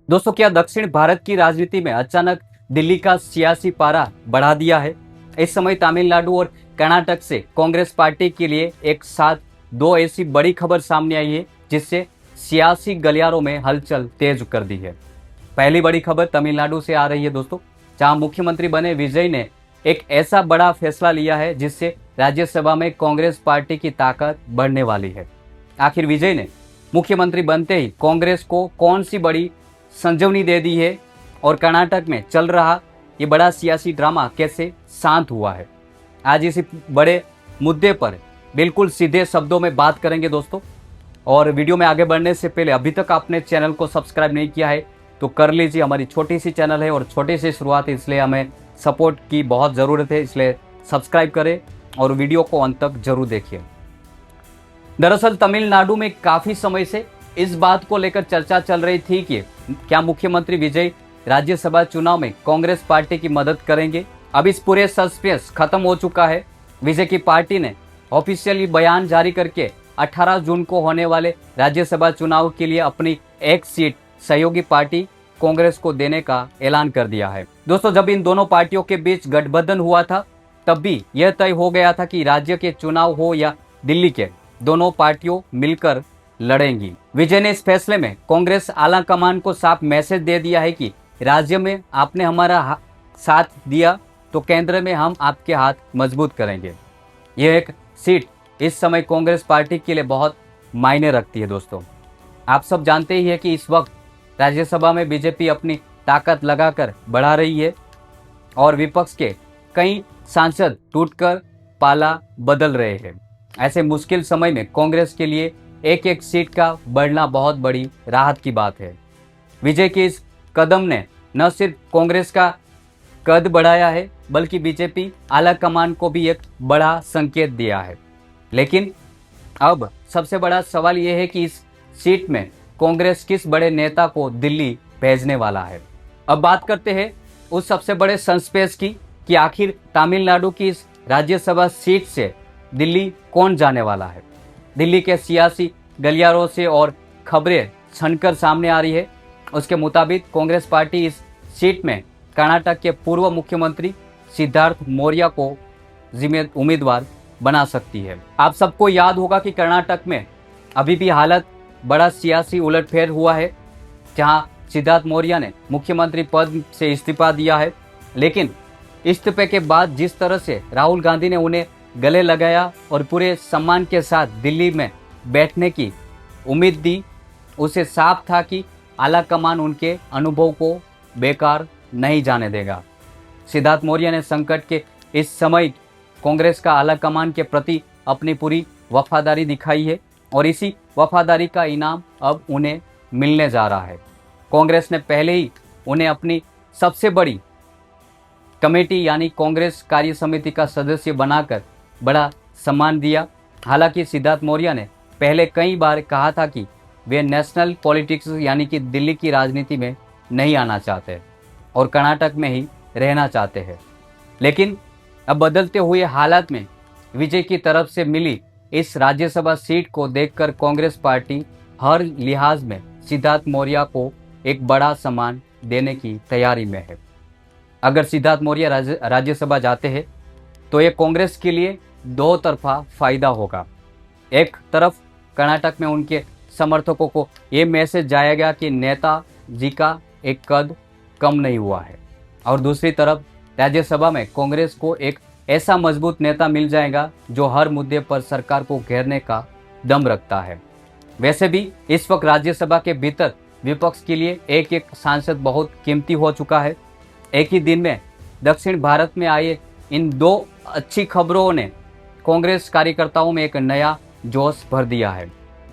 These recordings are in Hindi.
दोस्तों, क्या दक्षिण भारत की राजनीति में अचानक दिल्ली का सियासी पारा बढ़ा दिया है? इस समय तमिलनाडु और कर्नाटक से कांग्रेस पार्टी के लिए एक साथ दो ऐसी बड़ी खबर सामने आई है जिससे सियासी गलियारों में हलचल तेज कर दी है। पहली बड़ी खबर तमिलनाडु से आ रही है दोस्तों, जहां मुख्यमंत्री बने विजय ने एक ऐसा बड़ा फैसला लिया है जिससे राज्यसभा में कांग्रेस पार्टी की ताकत बढ़ने वाली है। आखिर विजय ने मुख्यमंत्री बनते ही कांग्रेस को कौन सी बड़ी संजीवनी दे दी है और कर्नाटक में चल रहा ये बड़ा सियासी ड्रामा कैसे शांत हुआ है, आज इसी बड़े मुद्दे पर बिल्कुल सीधे शब्दों में बात करेंगे दोस्तों। और वीडियो में आगे बढ़ने से पहले अभी तक आपने चैनल को सब्सक्राइब नहीं किया है तो कर लीजिए। हमारी छोटी सी चैनल है और छोटी सी शुरुआत है, इसलिए हमें सपोर्ट की बहुत ज़रूरत है, इसलिए सब्सक्राइब करें और वीडियो को अंत तक जरूर देखिए। दरअसल तमिलनाडु में काफ़ी समय से इस बात को लेकर चर्चा चल रही थी कि क्या मुख्यमंत्री विजय राज्यसभा चुनाव में कांग्रेस पार्टी की मदद करेंगे। अब इस पूरे सस्पेंस खत्म हो चुका है। विजय की पार्टी ने ऑफिशियली बयान जारी करके 18 जून को होने वाले राज्यसभा चुनाव के लिए अपनी एक सीट सहयोगी पार्टी कांग्रेस को देने का ऐलान कर दिया है। दोस्तों, जब इन दोनों पार्टियों के बीच गठबंधन हुआ था तब भी यह तय हो गया था कि राज्य के चुनाव हो या दिल्ली के, दोनों पार्टियों मिलकर लड़ेंगी। विजय ने इस फैसले में कांग्रेस आला कमान को साफ मैसेज दे दिया है कि राज्य में आपने हमारा साथ दिया तो केंद्र में हम आपके हाथ मजबूत करेंगे। यह एक सीट इस समय कांग्रेस पार्टी के लिए बहुत मायने रखती है। दोस्तों, आप सब जानते ही है कि इस वक्त राज्यसभा में बीजेपी अपनी ताकत लगाकर बढ़ा रही है और विपक्ष के कई सांसद टूटकर पाला बदल रहे हैं। ऐसे मुश्किल समय में कांग्रेस के लिए एक एक सीट का बढ़ना बहुत बड़ी राहत की बात है। विजय के इस कदम ने न सिर्फ कांग्रेस का कद बढ़ाया है बल्कि बीजेपी आला कमान को भी एक बड़ा संकेत दिया है। लेकिन अब सबसे बड़ा सवाल यह है कि इस सीट में कांग्रेस किस बड़े नेता को दिल्ली भेजने वाला है। अब बात करते हैं उस सबसे बड़े सस्पेंस की कि आखिर तमिलनाडु की इस राज्यसभा सीट से दिल्ली कौन जाने वाला है। दिल्ली के सियासी गलियारों से और खबरें छनकर सामने आ रही है। उसके मुताबिक कांग्रेस पार्टी इस सीट में कर्नाटक के पूर्व मुख्यमंत्री सिद्धार्थ मौर्य को उम्मीदवार बना सकती है। आप सबको याद होगा कि कर्नाटक में अभी भी हालत बड़ा सियासी उलटफेर हुआ है, जहां सिद्धार्थ मौर्य ने मुख्यमंत्री पद से इस्तीफा दिया है। लेकिन इस्तीफे के बाद जिस तरह से राहुल गांधी ने उन्हें गले लगाया और पूरे सम्मान के साथ दिल्ली में बैठने की उम्मीद दी, उसे साफ था कि आला कमान उनके अनुभव को बेकार नहीं जाने देगा। सिद्धार्थ मौर्य ने संकट के इस समय कांग्रेस का आला कमान के प्रति अपनी पूरी वफादारी दिखाई है और इसी वफादारी का इनाम अब उन्हें मिलने जा रहा है। कांग्रेस ने पहले ही उन्हें अपनी सबसे बड़ी कमेटी यानी कांग्रेस कार्य समिति का सदस्य बनाकर बड़ा सम्मान दिया। हालांकि सिद्धार्थ मौर्य ने पहले कई बार कहा था कि वे नेशनल पॉलिटिक्स यानी कि दिल्ली की राजनीति में नहीं आना चाहते और कर्नाटक में ही रहना चाहते हैं। लेकिन अब बदलते हुए हालात में विजय की तरफ से मिली इस राज्यसभा सीट को देखकर कांग्रेस पार्टी हर लिहाज में सिद्धार्थ मौर्य को एक बड़ा सम्मान देने की तैयारी में है। अगर सिद्धार्थ मौर्य राज्यसभा जाते हैं तो ये कांग्रेस के लिए दो तरफा फायदा होगा। एक तरफ कर्नाटक में उनके समर्थकों को ये मैसेज जाएगा कि नेताजी का एक कद कम नहीं हुआ है और दूसरी तरफ राज्यसभा में कांग्रेस को एक ऐसा मजबूत नेता मिल जाएगा जो हर मुद्दे पर सरकार को घेरने का दम रखता है। वैसे भी इस वक्त राज्यसभा के भीतर विपक्ष के लिए एक एक सांसद बहुत कीमती हो चुका है। एक ही दिन में दक्षिण भारत में आए इन दो अच्छी खबरों ने कांग्रेस कार्यकर्ताओं में एक नया जोश भर दिया है।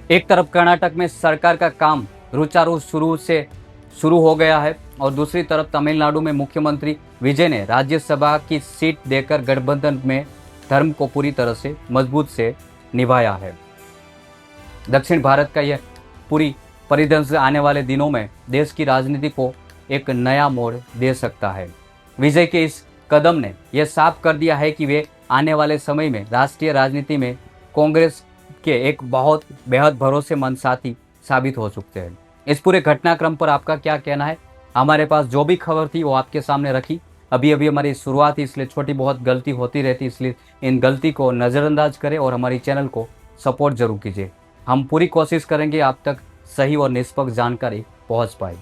एक तरफ कर्नाटक में सरकार का काम रुचारू शुरू हो गया है और दूसरी तरफ तमिलनाडु में मुख्यमंत्री विजय ने राज्यसभा की सीट देकर गठबंधन में धर्म को पूरी तरह से मजबूत से निभाया है। दक्षिण भारत का यह पूरी परिदृश्य आने वाले दिनों में देश की राजनीति को एक नया मोड़ दे सकता है। विजय के इस कदम ने यह साफ कर दिया है कि वे आने वाले समय में राष्ट्रीय राजनीति में कांग्रेस के एक बहुत बेहद भरोसेमंद साथी साबित हो चुके हैं। इस पूरे घटनाक्रम पर आपका क्या कहना है? हमारे पास जो भी खबर थी वो आपके सामने रखी। अभी अभी हमारी शुरुआत थी, इसलिए छोटी बहुत गलती होती रहती, इसलिए इन गलती को नज़रअंदाज करें और हमारी चैनल को सपोर्ट जरूर कीजिए। हम पूरी कोशिश करेंगे आप तक सही और निष्पक्ष जानकारी पहुंच पाए।